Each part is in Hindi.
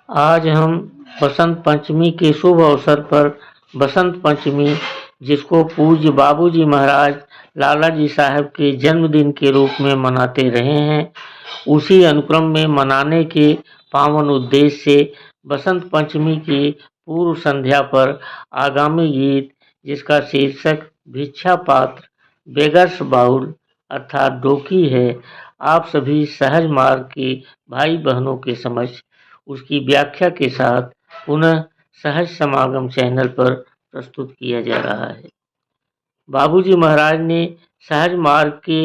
आज हम बसंत पंचमी के शुभ अवसर पर बसंत पंचमी, जिसको पूज्य बाबूजी महाराज लालाजी साहब के जन्मदिन के रूप में मनाते रहे हैं, उसी अनुक्रम में मनाने के पावन उद्देश्य से बसंत पंचमी की पूर्व संध्या पर आगामी गीत, जिसका शीर्षक भिक्षा पात्र बेगर्स बाउल अर्थात डोकी है, आप सभी सहज मार्ग के भाई बहनों के समक्ष उसकी व्याख्या के साथ पुनः सहज समागम चैनल पर प्रस्तुत किया जा रहा है। बाबूजी महाराज ने सहज मार्ग के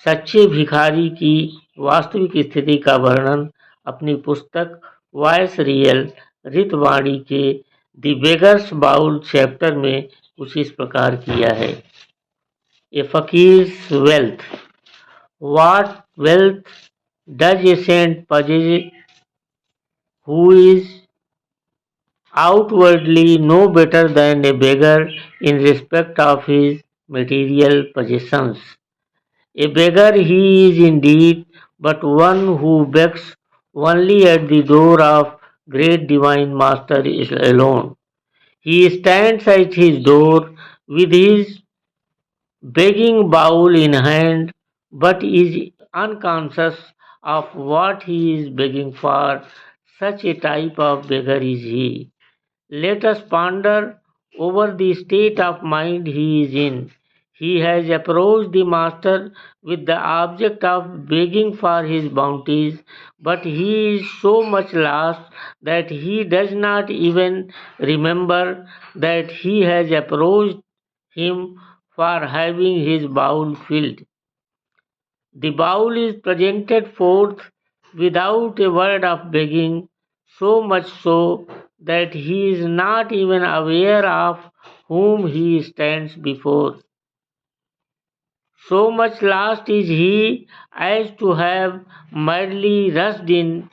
सच्चे भिखारी की वास्तविक स्थिति का वर्णन अपनी पुस्तक वॉइस रियल ऋतवाणी के द बेगर्स बाउल चैप्टर में कुछ इस प्रकार किया है। A fakir's wealth, what wealth does a saint possess who is outwardly no better than a beggar in respect of his material possessions? A beggar he is indeed, but one who begs only at the door of great divine master is alone. He stands at his door with his begging bowl in hand, but is unconscious of what he is begging for. Such a type of beggar is he. Let us ponder over the state of mind he is in. He has approached the master with the object of begging for his bounties, but he is so much lost that he does not even remember that he has approached him for having his bowl filled. The bowl is presented forth without a word of begging, so much so that he is not even aware of whom he stands before. So much lost is he as to have madly rushed in,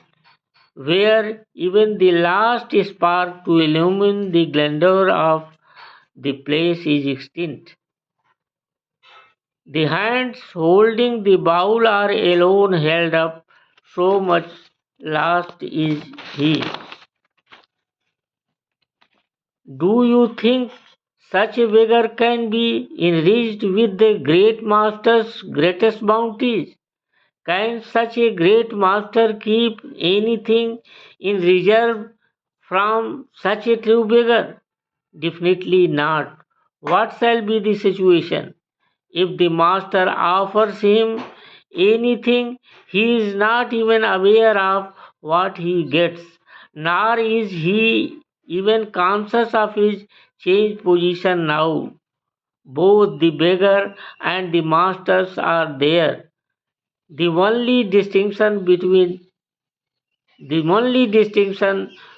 where even the last spark to illumine the grandeur of the place is extinct. The hands holding the bowl are alone held up, so much lost is he. Do you think such a beggar can be enriched with the great master's greatest bounties? Can such a great master keep anything in reserve from such a true beggar? Definitely not. What shall be the situation? If the master offers him anything, he is not even aware of what he gets, nor is he even conscious of his changed position now. Both the beggar and the masters are there. The only distinction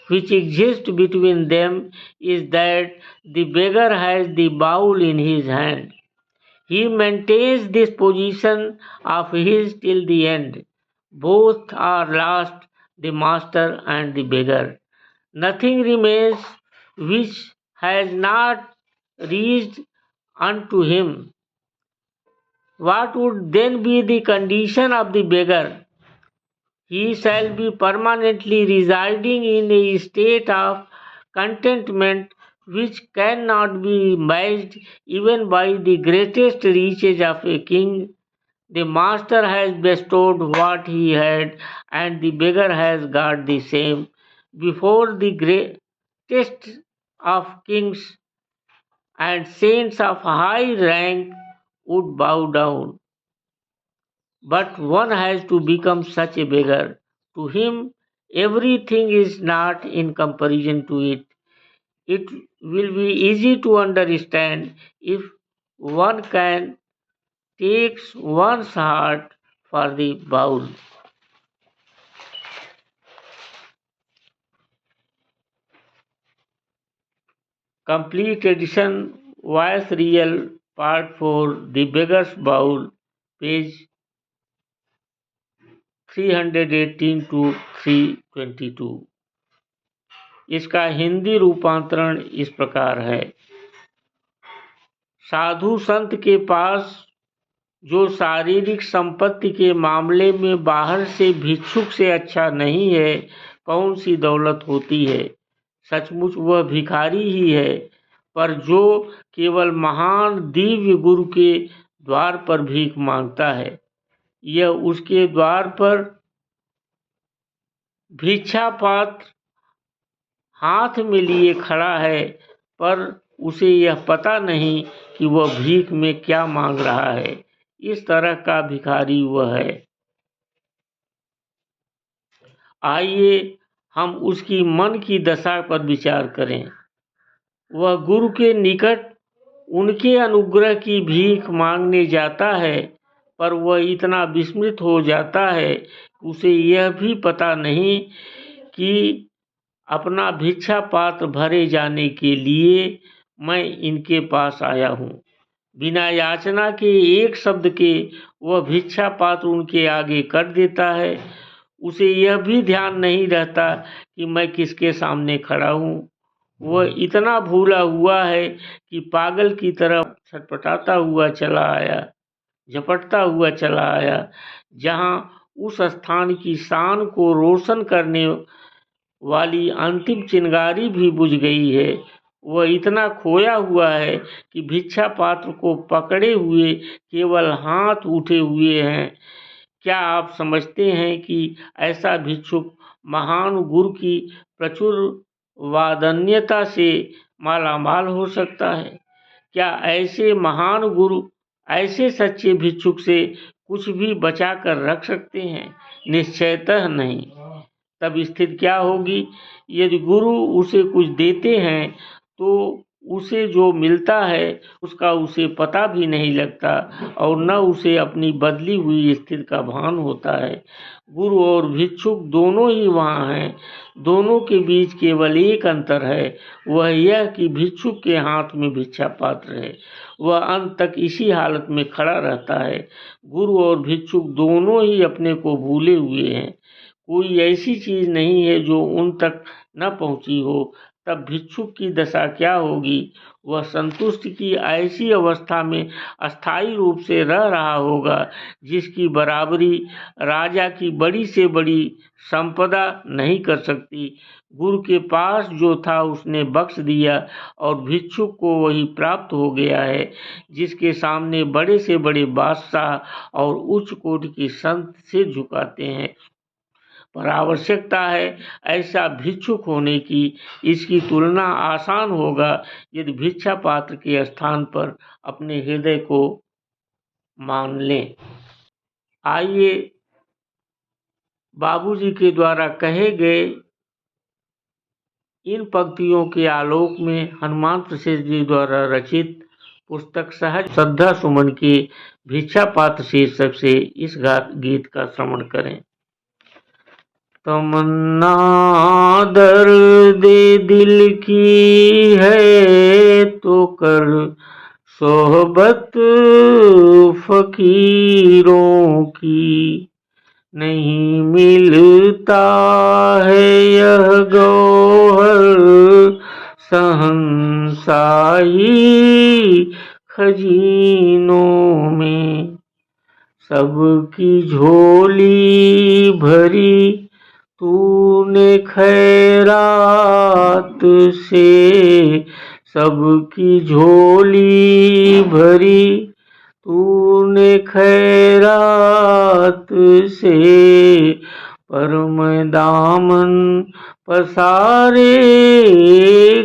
which exists between them is that the beggar has the bowl in his hand. He maintains this position of his till the end. Both are lost, the master and the beggar. Nothing remains which has not reached unto him. What would then be the condition of the beggar? He shall be permanently residing in a state of contentment which cannot be matched even by the greatest riches of a king. The master has bestowed what he had, and the beggar has got the same. Before the greatest of kings and saints of high rank would bow down. But one has to become such a beggar. To him, everything is not in comparison to it. It will be easy to understand if one can takes one's heart for the bowl. Complete edition, Voice Real, Part 4, The Beggar's Bowl, page 318 to 322। इसका हिंदी रूपांतरण इस प्रकार है। साधु संत के पास जो शारीरिक संपत्ति के मामले में बाहर से भिक्षुक से अच्छा नहीं है, कौन सी दौलत होती है। सचमुच वह भिखारी ही है, पर जो केवल महान दिव्य गुरु के द्वार पर भीख मांगता है। यह उसके द्वार पर भिक्षा पात्र हाथ में लिए खड़ा है, पर उसे यह पता नहीं कि वह भीख में क्या मांग रहा है। इस तरह का भिखारी वह है। आइए हम उसकी मन की दशा पर विचार करें। वह गुरु के निकट उनके अनुग्रह की भीख मांगने जाता है, पर वह इतना विस्मित हो जाता है कि उसे यह भी पता नहीं कि अपना भिक्षा पात्र भरे जाने के लिए मैं इनके पास आया हूँ। बिना याचना के एक शब्द के वह भिक्षा पात्र उनके आगे कर देता है। उसे यह भी ध्यान नहीं रहता कि मैं किसके सामने खड़ा हूँ। वह इतना भूला हुआ है कि पागल की तरह छटपटाता हुआ चला आया, झपटता हुआ चला आया, जहाँ उस स्थान की शान को रोशन करने वाली अंतिम चिंगारी भी बुझ गई है। वह इतना खोया हुआ है कि भिक्षा पात्र को पकड़े हुए केवल हाथ उठे हुए हैं। क्या आप समझते हैं कि ऐसा भिक्षुक महान गुरु की प्रचुर वादन्यता से मालामाल हो सकता है? क्या ऐसे महान गुरु ऐसे सच्चे भिक्षुक से कुछ भी बचा कर रख सकते हैं? निश्चयतः नहीं। तब स्थिति क्या होगी? यदि गुरु उसे कुछ देते हैं तो उसे जो मिलता है उसका उसे पता भी नहीं लगता और न उसे अपनी बदली हुई स्थिति का भान होता है। गुरु और भिक्षुक दोनों ही वहाँ हैं। दोनों के बीच केवल एक अंतर है, वह यह कि भिक्षुक के हाथ में भिक्षा पात्र है। वह अंत तक इसी हालत में खड़ा रहता है। गुरु और भिक्षुक दोनों ही अपने को भूले हुए हैं। कोई ऐसी चीज नहीं है जो उन तक न पहुंची हो। तब भिक्षुक की दशा क्या होगी? वह संतुष्टि की ऐसी अवस्था में अस्थायी रूप से रह रहा होगा जिसकी बराबरी राजा की बड़ी से बड़ी संपदा नहीं कर सकती। गुरु के पास जो था उसने बख्श दिया और भिक्षुक को वही प्राप्त हो गया है जिसके सामने बड़े से बड़े बादशाह और उच्च कोटि के संत सिर झुकाते हैं। पर आवश्यकता है ऐसा भिक्षुक होने की। इसकी तुलना आसान होगा यदि भिक्षा पात्र के स्थान पर अपने हृदय को मान लें। आइए बाबूजी के द्वारा कहे गए इन पंक्तियों के आलोक में हनुमान प्रसाद जी द्वारा रचित पुस्तक सहज श्रद्धा सुमन के भिक्षा पात्र शीर्षक से इस गीत का श्रवण करें। तमन्ना दर्द दिल की है तो कर सोहबत फकीरों की, नहीं मिलता है यह गौहर सहनसाई खजीनों में। सबकी झोली भरी तूने खैरात से, सबकी झोली भरी तूने खैरात से, पर मैं दामन पसारे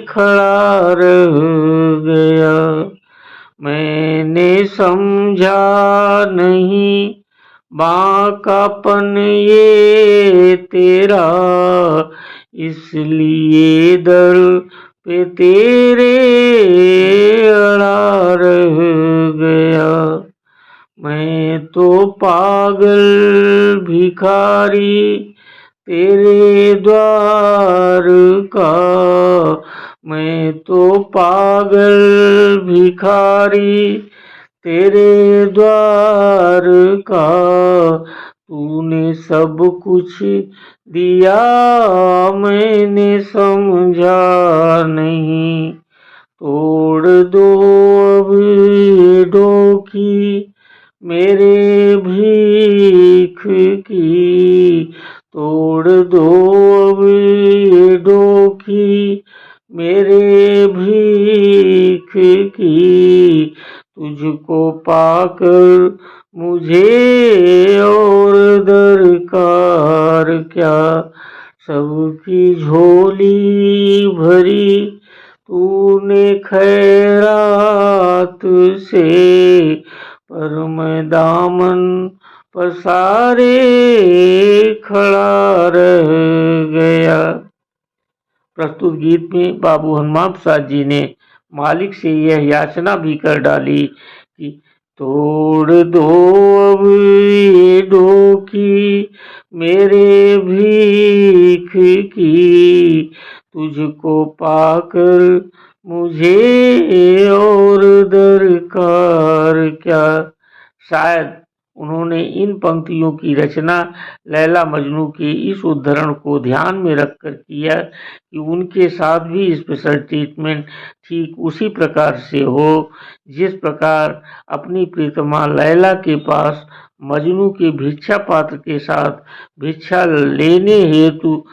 खड़ा रह गया। मैंने समझा नहीं बांकापन ये तेरा, इसलिए दर पे तेरे अड़ा रह गया। मैं तो पागल भिखारी तेरे द्वार का, मैं तो पागल भिखारी तेरे द्वार का। तूने सब कुछ दिया मैंने समझा नहीं, तोड़ दो अब ढोकी मेरे भीख की, तोड़ दो अब ये डोकी मेरे भीख की, तुझको पाकर मुझे और दरकार क्या। सबकी झोली भरी तूने खैरात से, पर मैं दामन पसारे खड़ा रह गया। प्रस्तुत गीत में बाबू हनुमान प्रसाद जी ने मालिक से यह याचना भी कर डाली कि तोड़ दो अब ये डोकी मेरे भीख की, तुझको पाकर मुझे और दरकार क्या। शायद उन्होंने इन पंक्तियों की रचना लैला मजनू के इस उद्धरण को ध्यान में रखकर किया कि उनके साथ भी स्पेशल ट्रीटमेंट ठीक उसी प्रकार से हो जिस प्रकार अपनी प्रीतमा लैला के पास मजनू के भिक्षा पात्र के साथ भिक्षा लेने हेतु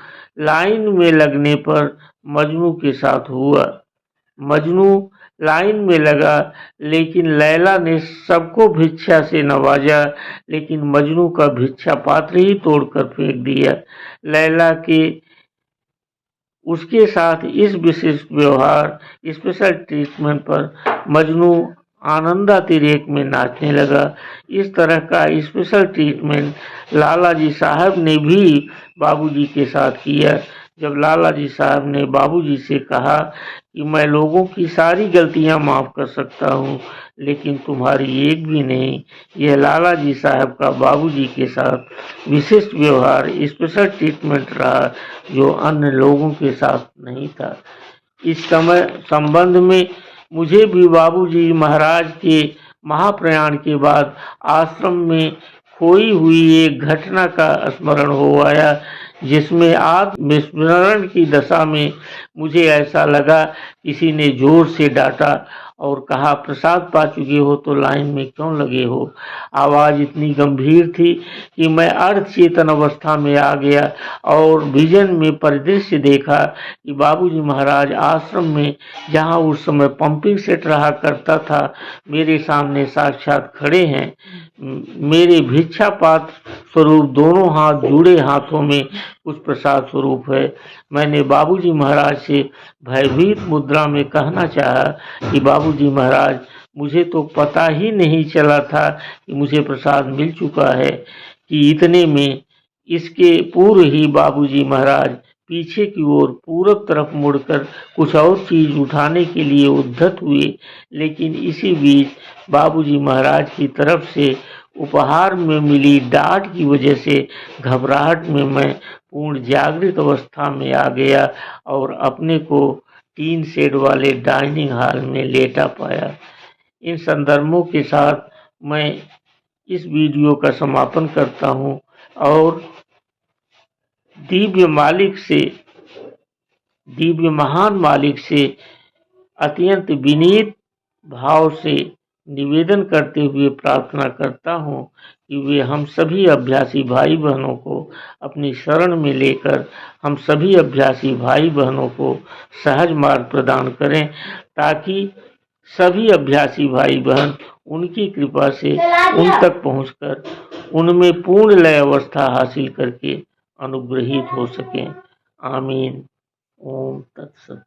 लाइन में लगने पर मजनू के साथ हुआ। मजनू लाइन में लगा, लेकिन लैला ने सबको भिक्षा से नवाजा, लेकिन मजनू का भिक्षा पात्र ही तोड़कर फेंक दिया। लैला के उसके साथ इस विशिष्ट व्यवहार स्पेशल ट्रीटमेंट पर मजनू आनंदातिरेक में नाचने लगा। इस तरह का स्पेशल ट्रीटमेंट लालाजी साहब ने भी बाबूजी के साथ किया। जब लालाजी साहब ने बाबूजी से कहा कि मैं लोगों की सारी गलतियां माफ़ कर सकता हूं, लेकिन तुम्हारी एक भी नहीं। यह लालाजी साहब का बाबूजी के साथ विशिष्ट व्यवहार स्पेशल ट्रीटमेंट रहा जो अन्य लोगों के साथ नहीं था। इस समय संबंध में मुझे भी बाबूजी महाराज के महाप्रयाण के बाद आश्रम में खोई हुई एक घटना का स्मरण हो आया, जिसमें आत्मविस्मरण की दशा में मुझे ऐसा लगा किसी ने जोर से डांटा और कहा, प्रसाद पा चुके हो तो लाइन में क्यों लगे हो। आवाज़ इतनी गंभीर थी कि मैं अर्ध चेतन अवस्था में आ गया और विजन में परिदृश्य देखा कि बाबूजी महाराज आश्रम में, जहां उस समय पंपिंग सेट रहा करता था, मेरे सामने साक्षात खड़े हैं। मेरे भिक्षा पात्र स्वरूप दोनों हाथ जुड़े हाथों में कुछ प्रसाद स्वरूप है। मैंने बाबूजी महाराज से भयभीत मुद्रा में कहना चाहा कि बाबूजी महाराज, मुझे तो पता ही नहीं चला था कि मुझे प्रसाद मिल चुका है। कि इतने में इसके पूर्व ही बाबूजी महाराज पीछे की ओर पूरब तरफ मुड़कर कुछ और चीज उठाने के लिए उद्धत हुए, लेकिन इसी बीच बाबूजी महाराज की तरफ से उपहार में मिली डांट की वजह से घबराहट में मैं पूर्ण जागृत अवस्था में आ गया और अपने को टीन शेड वाले डाइनिंग हॉल में लेटा पाया। इन संदर्भों के साथ मैं इस वीडियो का समापन करता हूं और दिव्य महान मालिक से अत्यंत विनीत भाव से निवेदन करते हुए प्रार्थना करता हूं कि वे हम सभी अभ्यासी भाई बहनों को अपनी शरण में लेकर हम सभी अभ्यासी भाई बहनों को सहज मार्ग प्रदान करें, ताकि सभी अभ्यासी भाई बहन उनकी कृपा से उन तक पहुंचकर उनमें पूर्ण लय अवस्था हासिल करके अनुग्रहित हो सकें। आमीन। ओम तत्सत।